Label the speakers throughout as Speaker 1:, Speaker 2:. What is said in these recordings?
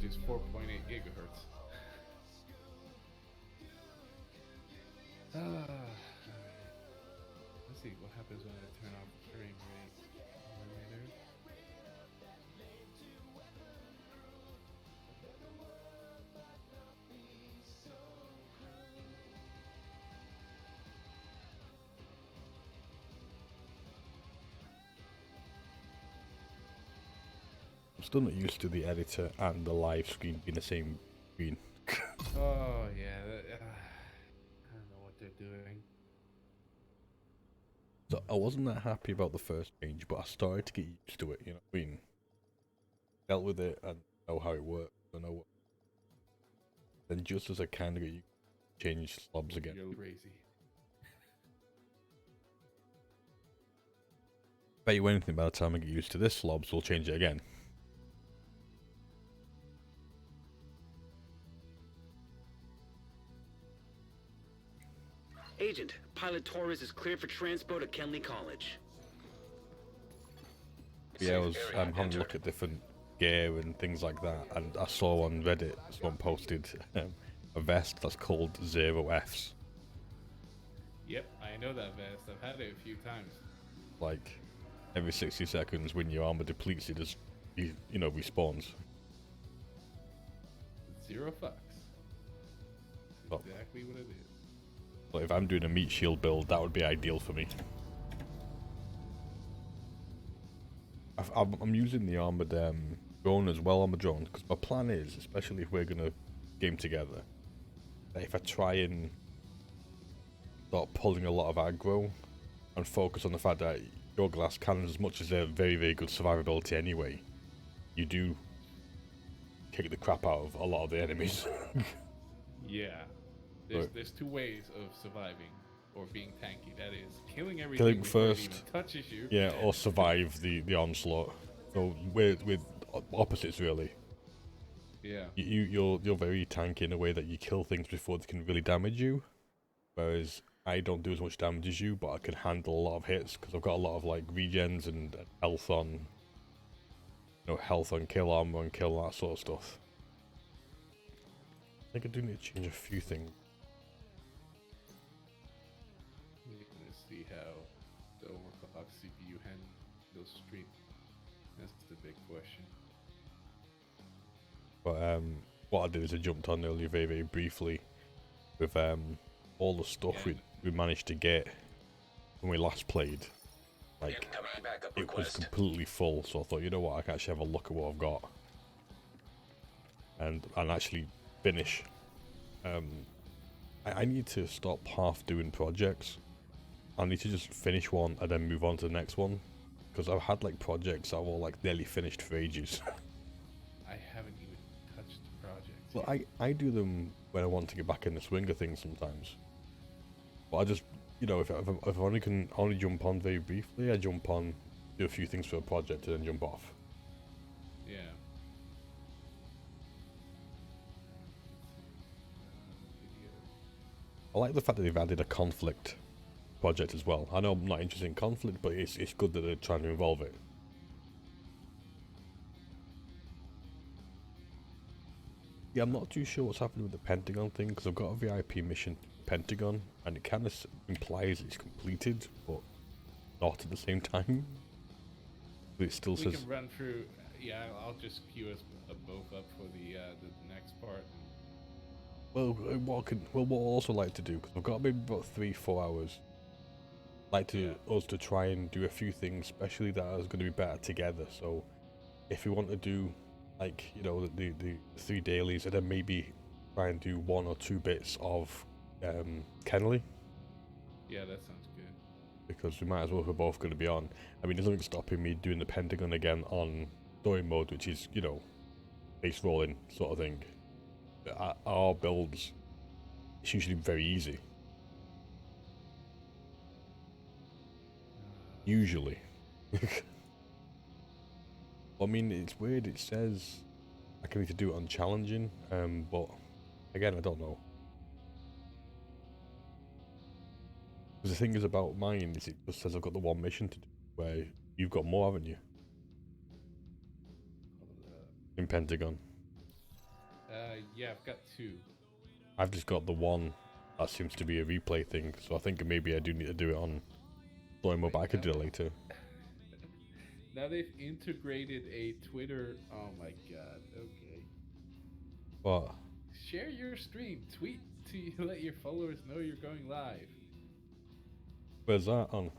Speaker 1: is 4.8 gigahertz. Let's see what happens when I turn off frame rate limiter.
Speaker 2: I'm still not used to the editor and the live screen being the same screen.
Speaker 1: Oh yeah, I don't know what they're doing.
Speaker 2: So I wasn't that happy about the first change, but I started to get used to it, you know what I mean? Dealt with it and know how it works, I know what. Then just as I kind of get used to change slobs again.
Speaker 1: You're crazy.
Speaker 2: Bet you anything by the time I get used to this slobs, we'll change it again.
Speaker 3: Agent, Pilot Torres is cleared for transport at Kenley College.
Speaker 2: Yeah, I was having a look at different gear and things like that, and I saw on Reddit someone posted a vest that's called 0Fs.
Speaker 1: Yep, I know that vest. I've had it a few times.
Speaker 2: Like, every 60 seconds when your armor depletes, it just, you know, respawns.
Speaker 1: 0 fucks.
Speaker 2: Oh.
Speaker 1: Exactly what it is.
Speaker 2: But if I'm doing a meat shield build, that would be ideal for me. I'm using the armored drone as well on the drone, because my plan is, especially if we're going to game together, that if I try and start pulling a lot of aggro and focus on the fact that your glass cannons, as much as they're very, very good survivability anyway, you do kick the crap out of a lot of the enemies.
Speaker 1: Yeah. There's two ways of surviving or being tanky. That is killing everything
Speaker 2: Killing
Speaker 1: before it
Speaker 2: first,
Speaker 1: even touches you.
Speaker 2: yeah, or survive the onslaught. So with opposites really.
Speaker 1: Yeah.
Speaker 2: You're very tanky in a way that you kill things before they can really damage you, whereas I don't do as much damage as you, but I can handle a lot of hits because I've got a lot of like regens and health on, you know, health on kill, armor on kill, that sort of stuff. I think I do need to change a few things.
Speaker 1: Let's see how the overclock CPU handles stream. That's the big question.
Speaker 2: But what I did is I jumped on earlier very, very briefly with all the stuff we managed to get when we last played. Like, it was completely full, so I thought, you know what, I can actually have a look at what I've got and actually finish. I need to stop half doing projects. I need to just finish one and then move on to the next one, because I've had like projects that were like nearly finished for ages.
Speaker 1: I haven't even touched the project.
Speaker 2: Well, I do them when I want to get back in the swing of things sometimes. But I just, you know, if I only can only jump on very briefly, I jump on, do a few things for a project, and then jump off.
Speaker 1: Yeah.
Speaker 2: I like the fact that they've added a conflict project as well. I know I'm not interested in conflict, but it's good that they're trying to involve it. Yeah, I'm not too sure what's happening with the Pentagon thing, because I've got a VIP mission Pentagon, and it kind of implies it's completed, but not at the same time. But it still says...
Speaker 1: We can run through... Yeah, I'll just queue us both up for the next part.
Speaker 2: Well, what I'll also like to do, because I've got maybe about 3-4 hours, like to us to try and do a few things, especially that are going to be better together. So if we want to do, like, you know, the 3 dailies, and then maybe try and do 1 or 2 bits of Kenley.
Speaker 1: Yeah, that sounds good.
Speaker 2: Because we might as well, if we're both going to be on. I mean, there's nothing stopping me doing the Pentagon again on story mode, which is, you know, base rolling sort of thing. Our builds, it's usually very easy. Usually. I mean, it's weird, it says I can need to do it on challenging, but again, I don't know. Because the thing is about mine is it just says I've got the one mission to do, where you've got more, haven't you? In Pentagon.
Speaker 1: Yeah, I've got 2.
Speaker 2: I've just got the one that seems to be a replay thing, so I think maybe I do need to do it on story mode, but I could do it later.
Speaker 1: Now they've integrated a Twitter. Oh my god. Okay.
Speaker 2: But
Speaker 1: Share your stream. Tweet to let your followers know you're going live.
Speaker 2: where's that on?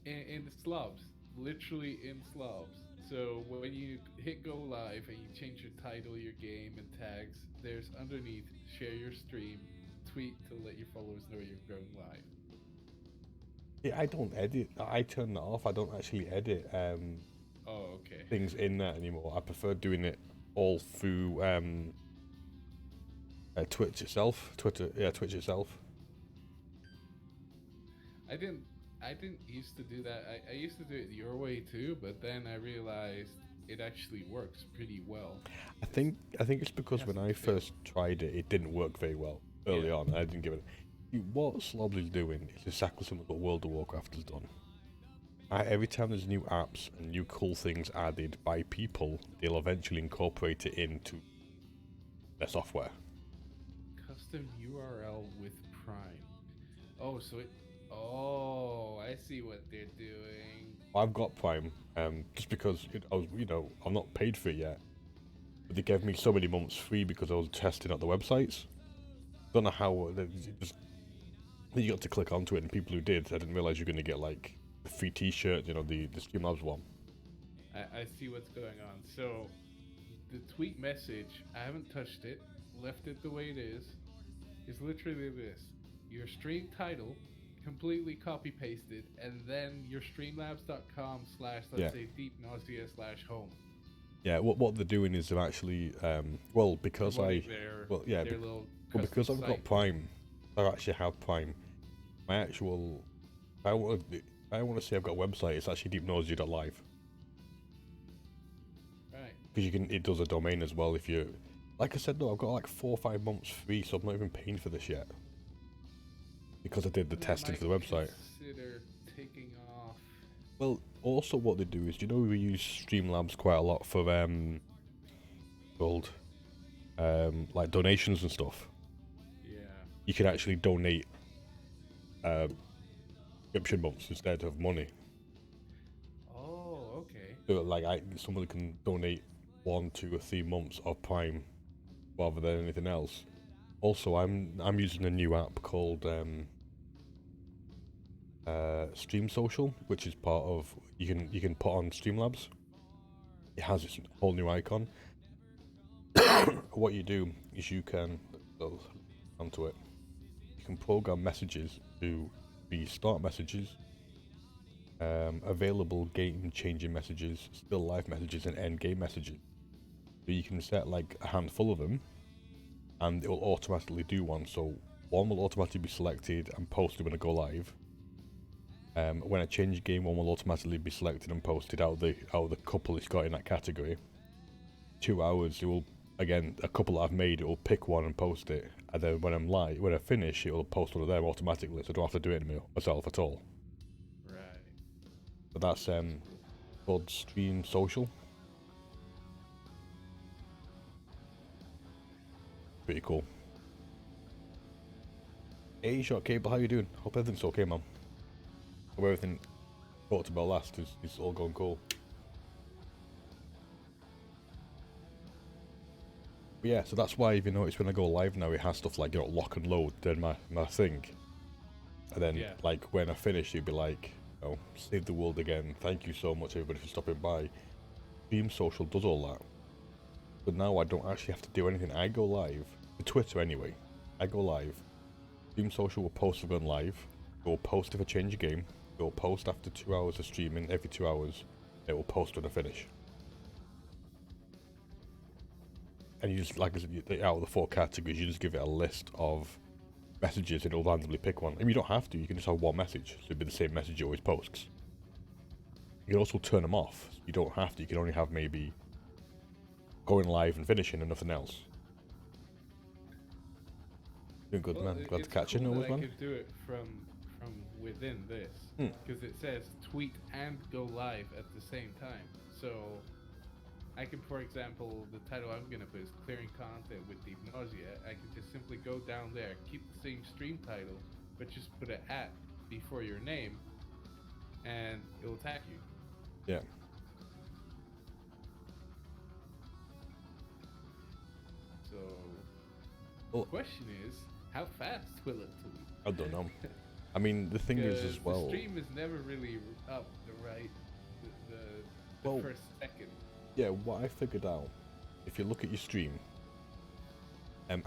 Speaker 1: In slobs. Literally in slobs. So when you hit go live and you change your title, your game, and tags, there's underneath share your stream, tweet to let your followers know you're going live.
Speaker 2: Yeah, I don't edit. I turn that off. I don't actually edit
Speaker 1: Oh, okay.
Speaker 2: things in there anymore. I prefer doing it all through Twitch itself. Twitch itself.
Speaker 1: I didn't used to do that. I used to do it your way too, but then I realized it actually works pretty well.
Speaker 2: I think it's because when I first tried it, it didn't work very well early on. I didn't give it. What Slobs is doing is exactly something that World of Warcraft has done. Every time there's new apps and new cool things added by people, they'll eventually incorporate it into their software.
Speaker 1: Custom URL with Prime. Oh, so it. Oh, I see what they're doing.
Speaker 2: I've got Prime, just because I'm not paid for it yet. But they gave me so many months free because I was testing out the websites. Don't know how. You got to click onto it, and people who did, I didn't realize you're going to get like the free T-shirt, the Streamlabs one.
Speaker 1: I see what's going on. So, the tweet message, I haven't touched it, left it the way it is literally this. Your stream title, completely copy pasted, and then your streamlabs.com / let's say Deepnausea /home.
Speaker 2: Yeah, what they're doing is they're actually because I've got Prime, I actually have Prime. My actual, I want to say I've got a website. It's actually deepnausea.live.
Speaker 1: Right.
Speaker 2: Because it does a domain as well. If you, like I said though, I've got like 4 or 5 months free, so I'm not even paying for this yet. Because I did the testing for the website.
Speaker 1: Consider taking off.
Speaker 2: Well, also what they do is, we use Streamlabs quite a lot for like donations and stuff.
Speaker 1: Yeah.
Speaker 2: You can actually donate subscription months instead of money.
Speaker 1: Oh, okay.
Speaker 2: So like someone can donate 1, 2, or 3 months of Prime rather than anything else. Also, I'm using a new app called Stream Social, which is part of you can put on Streamlabs. It has its whole new icon. What you do is you can onto it. You can program messages to be start messages, available game-changing messages, still life messages, and end game messages. So you can set like a handful of them, and it will automatically do one. So one will automatically be selected and posted when I go live. When I change game, one will automatically be selected and posted out of the couple it's got in that category. 2 hours, it will, again, a couple that I've made, it will pick one and post it, and then when I finish, it will post one of them automatically, so I don't have to do it myself at all.
Speaker 1: Right.
Speaker 2: But that's called Stream Social. Pretty cool. Hey, Short Cable, how you doing? Hope everything's okay, man. Hope everything talked about last is all going cool. But yeah, so that's why, if you notice, when I go live now, it has stuff like, lock and load, then my thing. And then, like, when I finish, it'd be like, save the world again. Thank you so much, everybody, for stopping by. Stream Social does all that. But now I don't actually have to do anything. I go live, for Twitter anyway. I go live. Stream Social will post if I'm live. It will post if I change a game. It will post after 2 hours of streaming, every 2 hours. It will post when I finish. And you just, like I said, out of the 4 categories, you just give it a list of messages and it'll randomly pick one. And you don't have to, you can just have one message, so it'll be the same message it always posts. You can also turn them off. You don't have to, you can only have maybe going live and finishing and nothing else. Doing good, man. Glad to catch you.
Speaker 1: I could do it from within this, because it says tweet and go live at the same time. So I can, for example, the title I'm gonna put is clearing content with Deepnausea, I could just simply go down there, keep the same stream title, but just put an at before your name, and it'll attack you.
Speaker 2: Yeah.
Speaker 1: So,
Speaker 2: Well,
Speaker 1: the question is, how fast will it tweet?
Speaker 2: I don't know. I mean, the thing is as well.
Speaker 1: The stream is never really up the
Speaker 2: Well,
Speaker 1: first second.
Speaker 2: Yeah, what I figured out, if you look at your stream,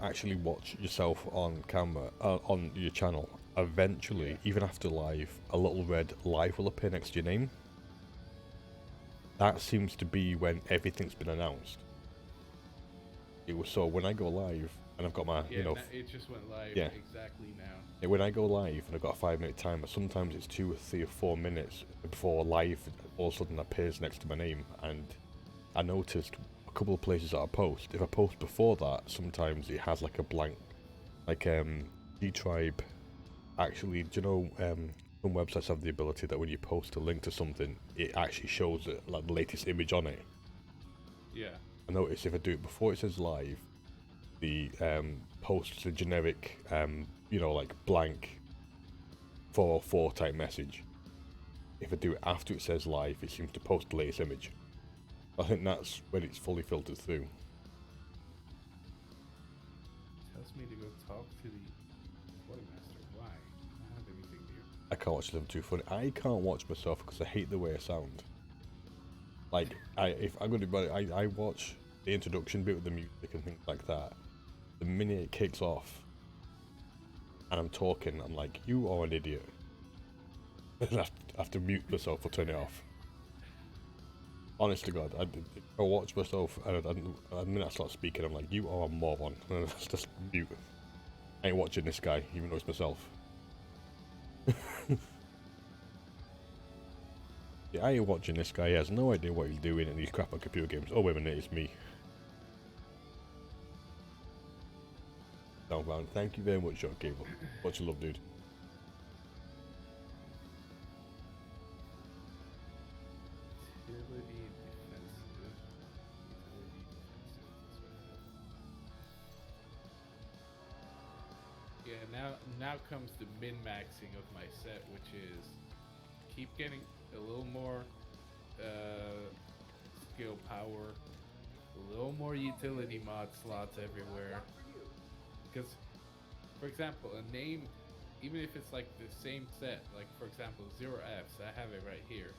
Speaker 2: actually watch yourself on camera, on your channel, eventually, even after live, a little red live will appear next to your name. That seems to be when everything's been announced. It was so when I go live, and I've got my,
Speaker 1: it just went live exactly now.
Speaker 2: Yeah, when I go live and I've got a 5-minute timer, sometimes it's 2 or 3 or 4 minutes before live all of a sudden appears next to my name. And I noticed a couple of places that I post, if I post before that, sometimes it has like a blank, like G-Tribe. Actually, do you know, some websites have the ability that when you post a link to something, it actually shows it, like the latest image on it.
Speaker 1: Yeah.
Speaker 2: I notice if I do it before it says live, the posts a generic, like blank 404 type message. If I do it after it says live, it seems to post the latest image. I think that's when it's fully filtered through.
Speaker 1: Tells me to go talk to the quartermaster. Why? I don't have anything new.
Speaker 2: I can't watch them too funny. I can't watch myself because I hate the way I sound. Like, if I'm going to, I watch the introduction bit with the music and things like that. The minute it kicks off, and I'm talking, I'm like, you are an idiot. I have to mute myself or turn it off. Honest to God, I watch myself, and the minute I start speaking, I'm like, you are a moron. And I just mute. I ain't watching this guy, even though it's myself. Yeah, I ain't watching this guy. He has no idea what he's doing, and he's crap at computer games. Oh, wait a minute, it's me. Downbound. Thank you very much, John Cable. Much love, dude.
Speaker 1: Utility defensive. Yeah, now comes the min-maxing of my set, which is keep getting a little more skill power, a little more utility mod slots everywhere. Because, for example, a name, even if it's like the same set, like for example 0Fs, I have it right here,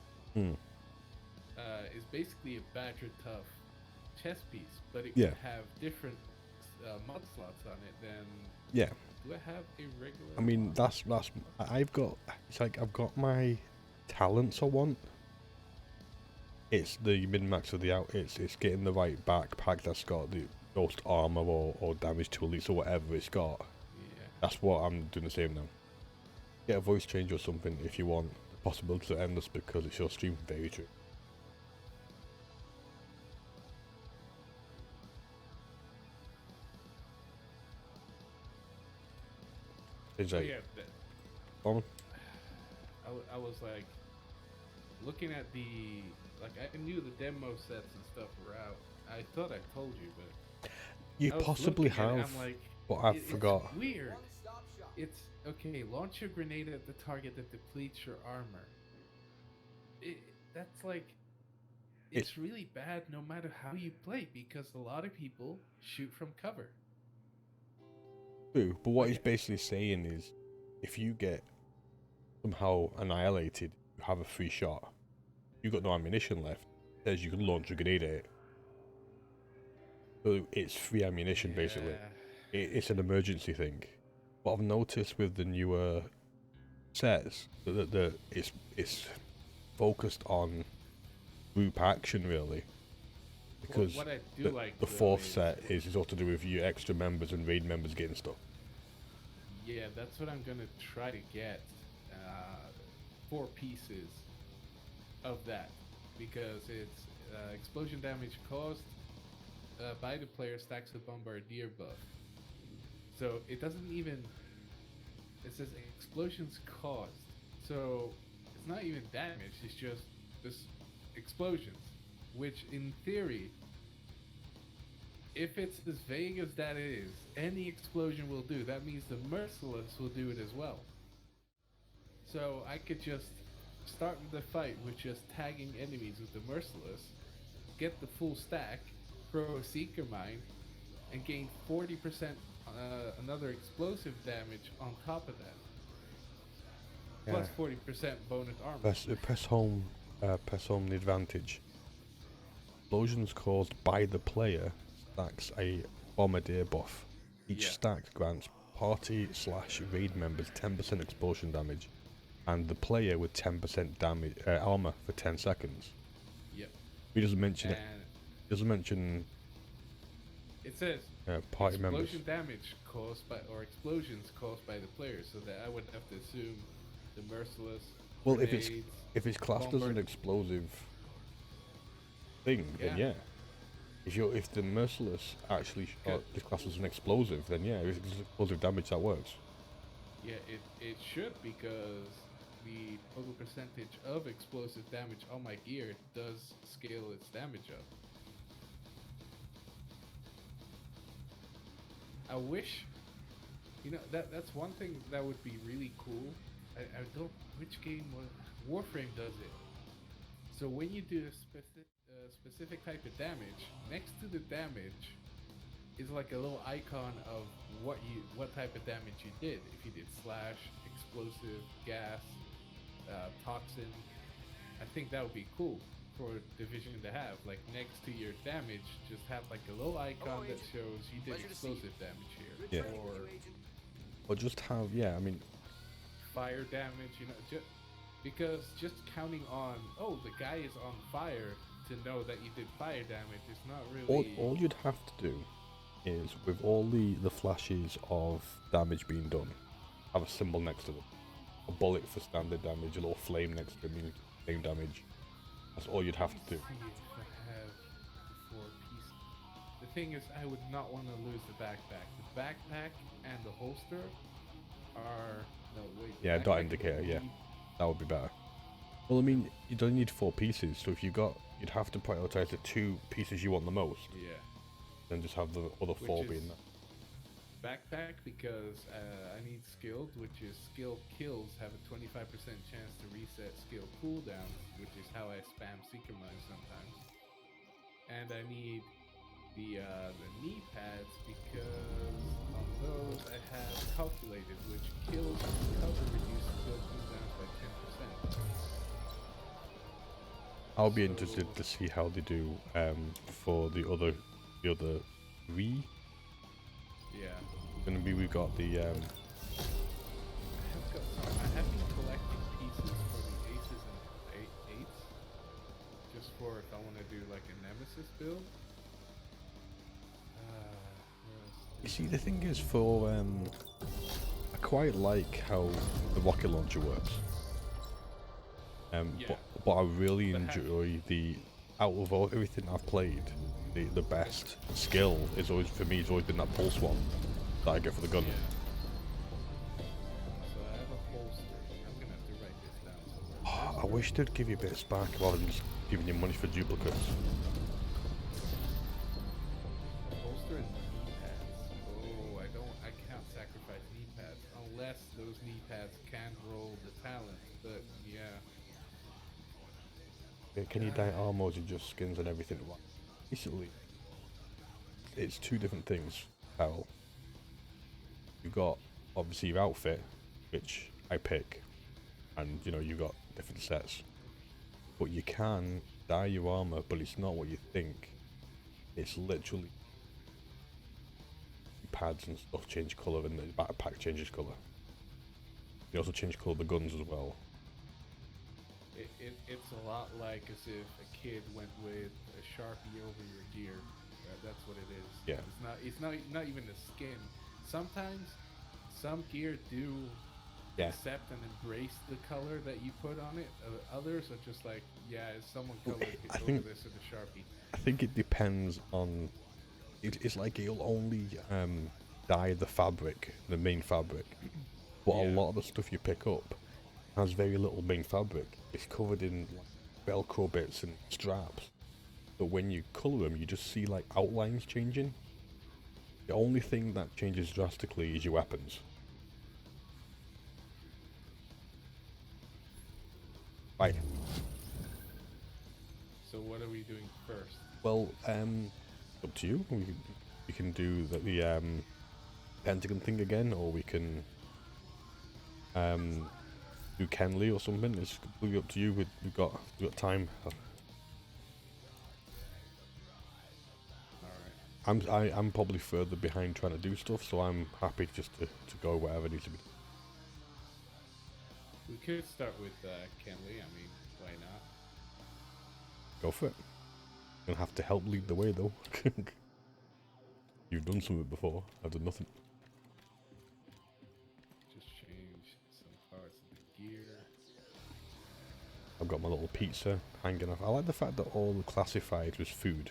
Speaker 1: is basically a Badger Tough chess piece, but it would have different mod slots on it than.
Speaker 2: Yeah.
Speaker 1: Do I have a regular?
Speaker 2: I mean, that's I've got. It's like I've got my talents I want. It's the min-max of the out. It's getting the right backpack that's got the most armor or damage to elites or whatever it's got.
Speaker 1: Yeah.
Speaker 2: That's what I'm doing the same now. Get a voice change or something if you want. The possibilities are endless because it's your stream. Very true. It's like,
Speaker 1: I was like looking at I knew the demo sets and stuff were out. I thought I told you, but
Speaker 2: you possibly have,
Speaker 1: I'm like,
Speaker 2: but I forgot.
Speaker 1: It's weird. It's okay. Launch a grenade at the target that depletes your armor. That's like, it's really bad no matter how you play because a lot of people shoot from cover.
Speaker 2: True, but what he's basically saying is, if you get somehow annihilated, you have a free shot. You've got no ammunition left. It says you can launch a grenade at it. So it's free ammunition, basically. It's an emergency thing. What I've noticed with the newer sets, that it's focused on group action, really. Because
Speaker 1: what I do
Speaker 2: the fourth set is all to do with your extra members and raid members getting stuff.
Speaker 1: Yeah, that's what I'm gonna try to get. 4 pieces of that, because it's explosion damage caused by the player stacks the bombardier buff. So it doesn't even. It says explosions caused. So it's not even damage. It's just this explosions, which in theory if it's as vague as that is, any explosion will do. That means the merciless will do it as well. So I could just start the fight with just tagging enemies with the merciless, get the full stack, throw a seeker mine, and gain 40% another explosive damage on top of that. Plus 40% bonus armor.
Speaker 2: Press home the advantage. Explosions caused by the player stacks a bombardier buff. Each stack grants party/raid members 10% explosion damage, and the player with 10% damage armor for 10 seconds.
Speaker 1: Yep.
Speaker 2: He doesn't mention it. Doesn't mention.
Speaker 1: It says
Speaker 2: party members.
Speaker 1: Explosion damage caused by, or explosions caused by the player, so that I would have to assume the merciless.
Speaker 2: Well,
Speaker 1: grenades,
Speaker 2: if it's classed as an explosive thing, then yeah. If the merciless actually is classed as an explosive, then yeah, if it's explosive damage, that works.
Speaker 1: Yeah, it should, because the total percentage of explosive damage on my gear does scale its damage up. I wish, that's one thing that would be really cool. I don't, which game was, Warframe does it. So when you do a specific type of damage, next to the damage is like a little icon of what type of damage you did. If you did slash, explosive, gas, toxin, I think that would be cool for Division to have. Like next to your damage, just have like a little icon that shows you did explosive damage here.
Speaker 2: Yeah. Or just have,
Speaker 1: fire damage, because just counting on, the guy is on fire, to know that you did fire damage is not really.
Speaker 2: All you'd have to do is, with all the flashes of damage being done, have a symbol next to them. A bullet for standard damage, a little flame next to them, flame damage. That's all you'd have to do.
Speaker 1: The thing is, I would not want to lose the backpack. The backpack and the holster are... No, wait.
Speaker 2: Yeah, dot indicator, yeah. That would be better. Well, you don't need 4 pieces, so if you'd have to prioritize the 2 pieces you want the most.
Speaker 1: Yeah.
Speaker 2: Then just have the other 4 being there.
Speaker 1: Backpack, because I need skilled, which is skill kills have a 25% chance to reset skill cooldowns, which is how I spam Seeker Mine sometimes. And I need the knee pads, because on those I have calculated, which kills cover reduces skill cooldowns by 10%.
Speaker 2: I'll be interested to see how they do for the other 3.
Speaker 1: Yeah.
Speaker 2: We've got the
Speaker 1: I have been collecting pieces for the aces and eights, just for if I want to do like a nemesis build.
Speaker 2: You see, the thing is, I quite like how the rocket launcher works. But I really enjoy out of everything I've played, the best skill is always been that pulse one that I get for the gun.
Speaker 1: Yeah. So I have a holster. I'm gonna have to write this down somewhere.
Speaker 2: I wish they'd give you a bit of spark rather than just giving you money for duplicates.
Speaker 1: Holster and knee pads. I can't sacrifice knee pads unless those knee pads can roll the talent. But yeah.
Speaker 2: Can you dye armors and just skins and everything? Basically, it's 2 different things, Carol. You've got obviously your outfit, which I pick, and you've got different sets. But you can dye your armor, but it's not what you think. It's literally pads and stuff change colour, and the backpack changes colour. You also change colour of the guns as well.
Speaker 1: It's a lot like as if a kid went with a Sharpie over your gear. That's what it is.
Speaker 2: Yeah.
Speaker 1: It's not even the skin. Sometimes some gear do accept and embrace the color that you put on it. Others are just like, someone colored over this with a Sharpie.
Speaker 2: I think it depends on. It's like it'll only dye the fabric, the main fabric, but a lot of the stuff you pick up has very little main fabric. It's covered in Velcro bits and straps. but when you colour them, you just see like outlines changing. The only thing that changes drastically is your weapons. Right.
Speaker 1: So what are we doing first?
Speaker 2: Well, up to you. We can do the pentagon thing again, or we can do Kenley or something. It's completely up to you. We've got time. I'm probably further behind trying to do stuff, so I'm happy just to go wherever needs to be.
Speaker 1: We could start with Kenley. I mean, why not?
Speaker 2: Go for it. You're gonna have to help lead the way though. You've done something before. I've done nothing.
Speaker 1: Just change some parts of the gear.
Speaker 2: I've got my little pizza hanging off. I like the fact that all the classified was food.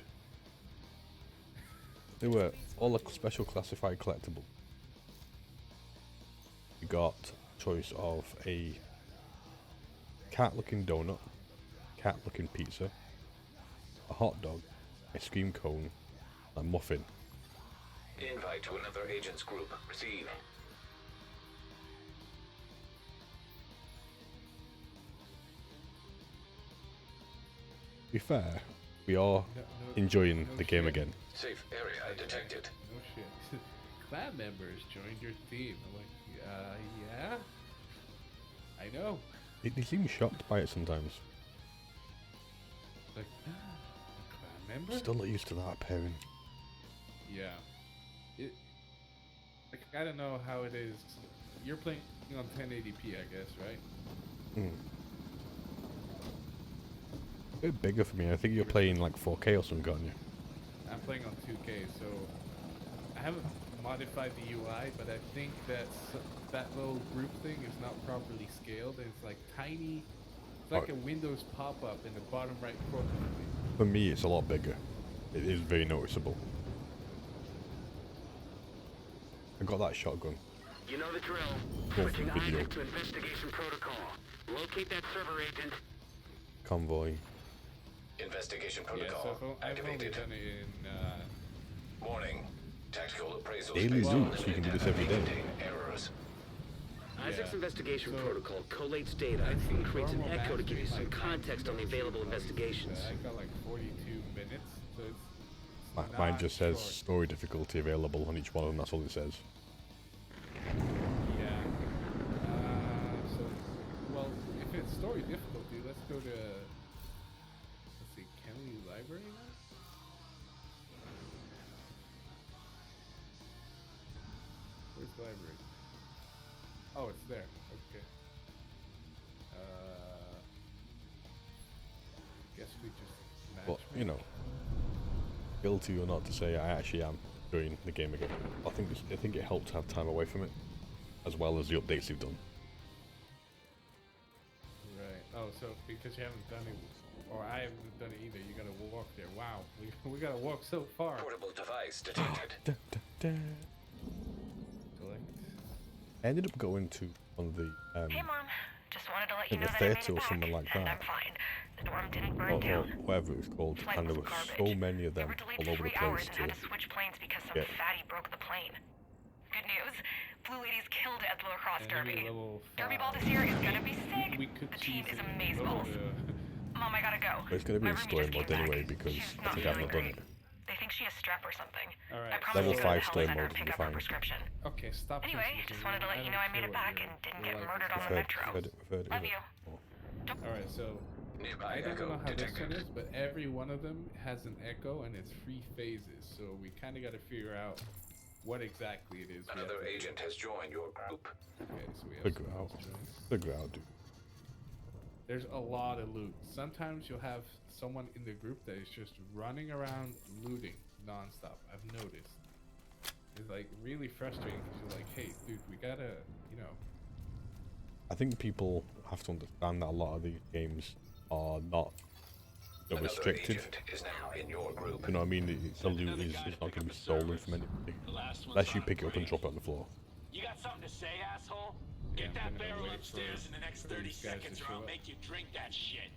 Speaker 2: They were all a special classified collectible. We got choice of a cat-looking donut, cat-looking pizza, a hot dog, ice cream cone, a muffin.
Speaker 3: Invite to another agent's group. Receive.
Speaker 2: To be fair, we are enjoying the game again.
Speaker 3: Safe area detected.
Speaker 1: No shit. Clan members joined your team. I'm like, yeah? I know.
Speaker 2: They seem shocked by it sometimes.
Speaker 1: Like, a clan member?
Speaker 2: Still not used to that pairing.
Speaker 1: Yeah. Like, I don't know how it is. You're playing on 1080p, I guess, right?
Speaker 2: A bit bigger for me. I think you're playing like 4K or something, aren't you?
Speaker 1: I'm playing on 2K, so I haven't modified the UI, but I think that little group thing is not properly scaled. It's like tiny. It's like a Windows pop-up in the bottom right corner.
Speaker 2: For me, it's a lot bigger. It is very noticeable. I got that shotgun.
Speaker 3: You know the drill.
Speaker 2: Go for
Speaker 3: Switching
Speaker 2: video.
Speaker 3: Isaac to investigation protocol. Locate that server agent.
Speaker 2: Convoy.
Speaker 3: Investigation
Speaker 1: Yeah,
Speaker 3: protocol
Speaker 1: so I've only
Speaker 3: activated.
Speaker 1: done it in.
Speaker 3: Warning. Tactical appraisal.
Speaker 2: Daily
Speaker 3: space
Speaker 2: zooms, you can do this every day.
Speaker 3: contain errors. Isaac's
Speaker 1: Yeah.
Speaker 3: investigation
Speaker 1: So,
Speaker 3: protocol collates data
Speaker 1: I think
Speaker 3: and creates an
Speaker 1: normal
Speaker 3: echo to give you
Speaker 1: matches,
Speaker 3: some
Speaker 1: like,
Speaker 3: context on the available investigations.
Speaker 1: I got like 42 minutes, so it's
Speaker 2: Mine
Speaker 1: not
Speaker 2: just says
Speaker 1: short.
Speaker 2: story difficulty available on each one of them. That's all it says.
Speaker 1: Yeah. So, well, if it's story difficulty, let's go to. Let's see, Kenley Library now? Where's the library? Oh, it's there. Okay. Guess we just match.
Speaker 2: But, you know, guilty or not to say, I actually am doing the game again. I think it helped to have time away from it, as well as the updates you've done.
Speaker 1: Right. Oh, so because you haven't done it, or I haven't done it either, you gotta walk there. Wow, we gotta walk so far.
Speaker 3: Portable device detected.
Speaker 1: Select.
Speaker 2: I ended up going to one of the
Speaker 4: Hey, Mom. Just wanted to let you
Speaker 2: in
Speaker 4: know
Speaker 2: the
Speaker 4: that I made
Speaker 2: theatre
Speaker 4: it
Speaker 2: or
Speaker 4: back,
Speaker 2: something like
Speaker 4: and
Speaker 2: that.
Speaker 4: I'm fine. The dorm didn't burn
Speaker 2: or
Speaker 4: down.
Speaker 2: whatever it was called,
Speaker 4: Flight
Speaker 2: and there
Speaker 4: was
Speaker 2: were
Speaker 4: garbage.
Speaker 2: so many of
Speaker 4: We
Speaker 2: them
Speaker 4: were delayed
Speaker 2: all
Speaker 4: for
Speaker 2: over the
Speaker 4: 3 hours
Speaker 2: place
Speaker 4: and
Speaker 2: to
Speaker 4: had to switch planes because some
Speaker 2: get.
Speaker 4: fatty broke the plane. Good news. Blue Ladies killed it at the lacrosse
Speaker 1: Enemy
Speaker 4: derby.
Speaker 1: level
Speaker 4: Derby ball
Speaker 1: 5.
Speaker 4: this year is gonna be sick.
Speaker 1: We could
Speaker 4: The team
Speaker 1: choose
Speaker 4: is
Speaker 1: it.
Speaker 4: amazeballs. Mom, I gotta go.
Speaker 2: But it's going to be
Speaker 4: My
Speaker 2: in
Speaker 4: roomie
Speaker 2: story
Speaker 4: just came
Speaker 2: mode anyway
Speaker 4: back.
Speaker 2: because
Speaker 4: She's
Speaker 2: I
Speaker 4: not
Speaker 2: think I've
Speaker 4: feeling
Speaker 2: not done
Speaker 4: great.
Speaker 2: it.
Speaker 4: They think she has strep or something.
Speaker 1: Alright,
Speaker 4: I
Speaker 1: so-
Speaker 4: promised
Speaker 2: Level
Speaker 4: to go
Speaker 2: 5
Speaker 4: to the
Speaker 2: story
Speaker 4: health center
Speaker 2: mode
Speaker 4: and
Speaker 2: will be
Speaker 4: pick up her
Speaker 2: fine.
Speaker 4: prescription.
Speaker 1: Okay, stop.
Speaker 4: Anyway,
Speaker 1: sensitive
Speaker 4: just
Speaker 1: to
Speaker 4: wanted to let you know I made it back and didn't get murdered on the metro. Love you.
Speaker 1: Alright, so
Speaker 3: Nearby
Speaker 1: I don't
Speaker 3: echo
Speaker 1: know how this one
Speaker 3: detected.
Speaker 1: is, but every one of them has an echo and it's 3 phases. So we kind of got to figure out what exactly it is. we have
Speaker 3: Another
Speaker 1: to do.
Speaker 3: agent has joined your group.
Speaker 1: Okay, so we have
Speaker 2: Figure
Speaker 1: someone
Speaker 2: out.
Speaker 1: else join.
Speaker 2: Figure out, dude.
Speaker 1: There's a lot of loot. Sometimes you'll have someone in the group that is just running around looting nonstop. I've noticed. It's like really frustrating because you're like, hey, dude, we gotta, you know.
Speaker 2: I think people have to understand that a lot of these games are not
Speaker 3: Another
Speaker 2: restricted.
Speaker 3: agent is now in your group.
Speaker 2: You know what I mean? The loot is not going to be stolen from anybody. Unless you pick it up and drop it on the floor.
Speaker 5: You got something to say, asshole?
Speaker 1: Yeah,
Speaker 5: Get
Speaker 1: I'm
Speaker 5: that
Speaker 1: gonna
Speaker 5: barrel
Speaker 1: wait
Speaker 5: upstairs
Speaker 1: for-
Speaker 5: in the next
Speaker 1: for
Speaker 5: 30
Speaker 1: these guys to
Speaker 5: seconds or
Speaker 1: show
Speaker 5: I'll
Speaker 1: up.
Speaker 5: make you drink that shit.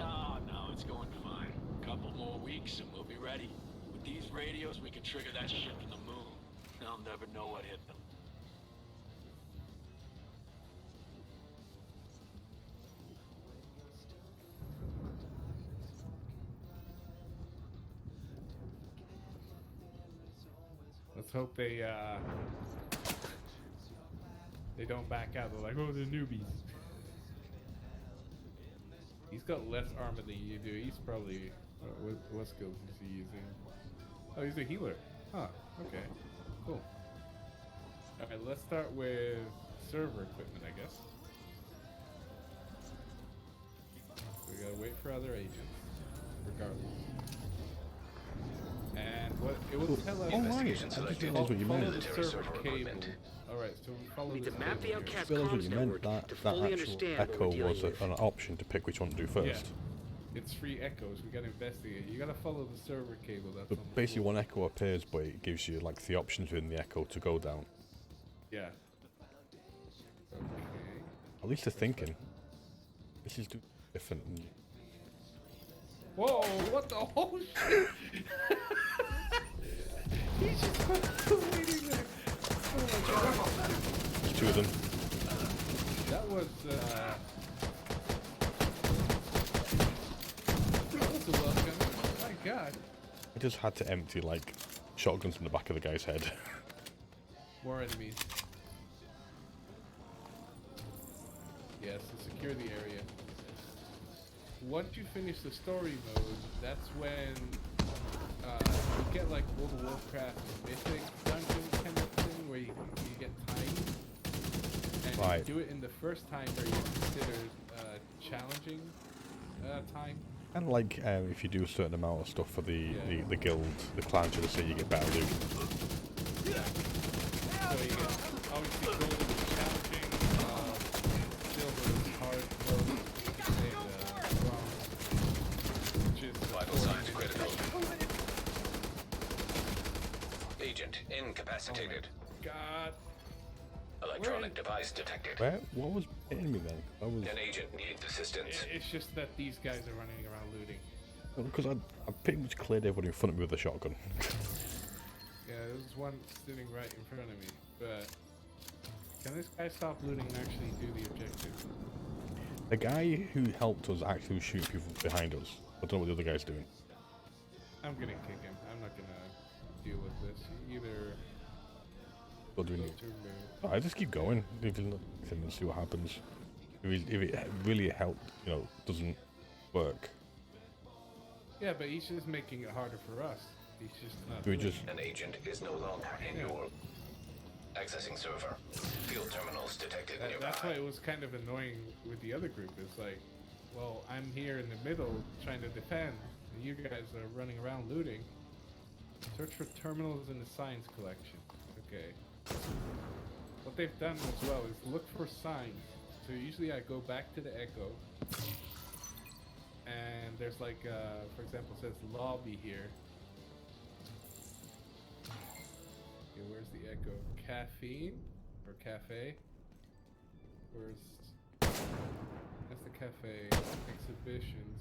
Speaker 5: No, it's going fine. Couple more weeks and we'll be ready. With these radios, we can trigger that ship from the moon. They'll never know what hit them.
Speaker 1: Let's hope they don't back out. They're like, oh, they're newbies. He's got less armor than you do. He's probably what skills is he using? Oh, he's a healer. Huh. Okay. Cool. All right. Let's start with server equipment, I guess. So we gotta wait for other agents, regardless. And what it will tell us.
Speaker 2: Oh, right. I just realized what you
Speaker 1: Follow
Speaker 2: meant.
Speaker 1: the server cable. Alright, so we follow
Speaker 3: Need
Speaker 1: the
Speaker 3: to map the
Speaker 1: cable
Speaker 3: outcast
Speaker 2: I realised what
Speaker 3: comms
Speaker 2: you meant.
Speaker 3: network
Speaker 2: That
Speaker 3: to fully
Speaker 2: actual
Speaker 3: understand what
Speaker 2: echo
Speaker 3: we're dealing
Speaker 2: was
Speaker 3: with.
Speaker 2: an option to pick which one to do first.
Speaker 1: Yeah. It's free echoes. We gotta investigate. You gotta follow the server cable. That's
Speaker 2: But
Speaker 1: on the
Speaker 2: basically,
Speaker 1: floor.
Speaker 2: one echo appears, but it gives you like the options within the echo to go down.
Speaker 1: Yeah. Okay.
Speaker 2: At least they're thinking. This is different.
Speaker 1: Whoa! What the whole shit? He's just waiting there. Oh my god.
Speaker 2: There's two of them.
Speaker 1: That was a welcome. Oh my god.
Speaker 2: I just had to empty like shotguns in the back of the guy's head.
Speaker 1: More enemies. Yes, to secure the area. Once you finish the story mode, that's when you get like World of Warcraft mythic dungeon kind of thing where you get time. And
Speaker 2: Right.
Speaker 1: you do it in the first time where you consider challenging time.
Speaker 2: Kind of like if you do a certain amount of stuff for the guild, the clan, should I say, you get better loot.
Speaker 1: So you get obviously gold is challenging, silver is hard mode, you can say bronze, which is
Speaker 6: Vital signs critical. Agent incapacitated.
Speaker 1: God.
Speaker 6: Electronic device detected.
Speaker 2: Where? What was hitting me then? I was
Speaker 6: An agent needs assistance.
Speaker 1: It's just that these guys are running around looting.
Speaker 2: because I pretty much cleared everyone in front of me with a shotgun.
Speaker 1: Yeah, there's one sitting right in front of me, but can this guy stop looting and actually do the objective?
Speaker 2: The guy who helped us actually was shooting people behind us. I don't know what the other guy's doing.
Speaker 1: I'm gonna kick him. I'm not gonna deal with this. Either
Speaker 2: What do we
Speaker 1: go
Speaker 2: need?
Speaker 1: to move.
Speaker 2: I just keep going. If you look and see what happens. If it really helped, doesn't work.
Speaker 1: Yeah, but he's just making it harder for us. He's just not.
Speaker 2: Do we
Speaker 1: doing
Speaker 2: just?
Speaker 6: An agent is no longer in
Speaker 1: Yeah.
Speaker 6: your accessing server. Field terminals detected nearby.
Speaker 1: That's why it was kind of annoying with the other group. It's like, well, I'm here in the middle trying to defend, and you guys are running around looting. Search for terminals in the science collection. Okay. What they've done as well is look for signs. So usually I go back to the echo, and there's like, for example, it says lobby here. Okay, where's the echo? Caffeine or cafe? Where's that's the cafe? Exhibitions.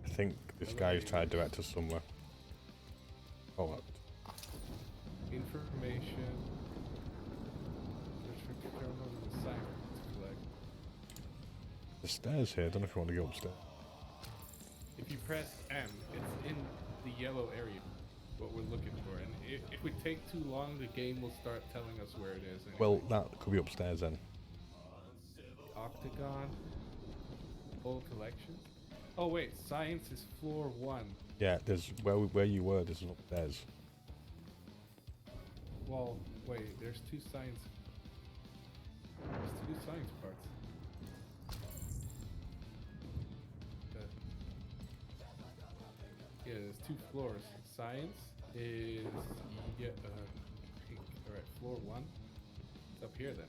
Speaker 2: I think this guy's trying to direct us somewhere. Oh, what?
Speaker 1: Information. Search for terminal in the site to collect.
Speaker 2: The stairs here. I don't know if you want to go upstairs.
Speaker 1: If you press M, it's in the yellow area. What we're looking for, and if we take too long, the game will start telling us where it is. Anyway.
Speaker 2: Well, that could be upstairs then.
Speaker 1: Octagon. Old collection. Oh wait, science is floor 1.
Speaker 2: Yeah, there's where you were. There's upstairs.
Speaker 1: Well, wait, there's two science. There's two science parts. Yeah, there's 2 floors. Science is pink. All right, floor 1. It's up here then.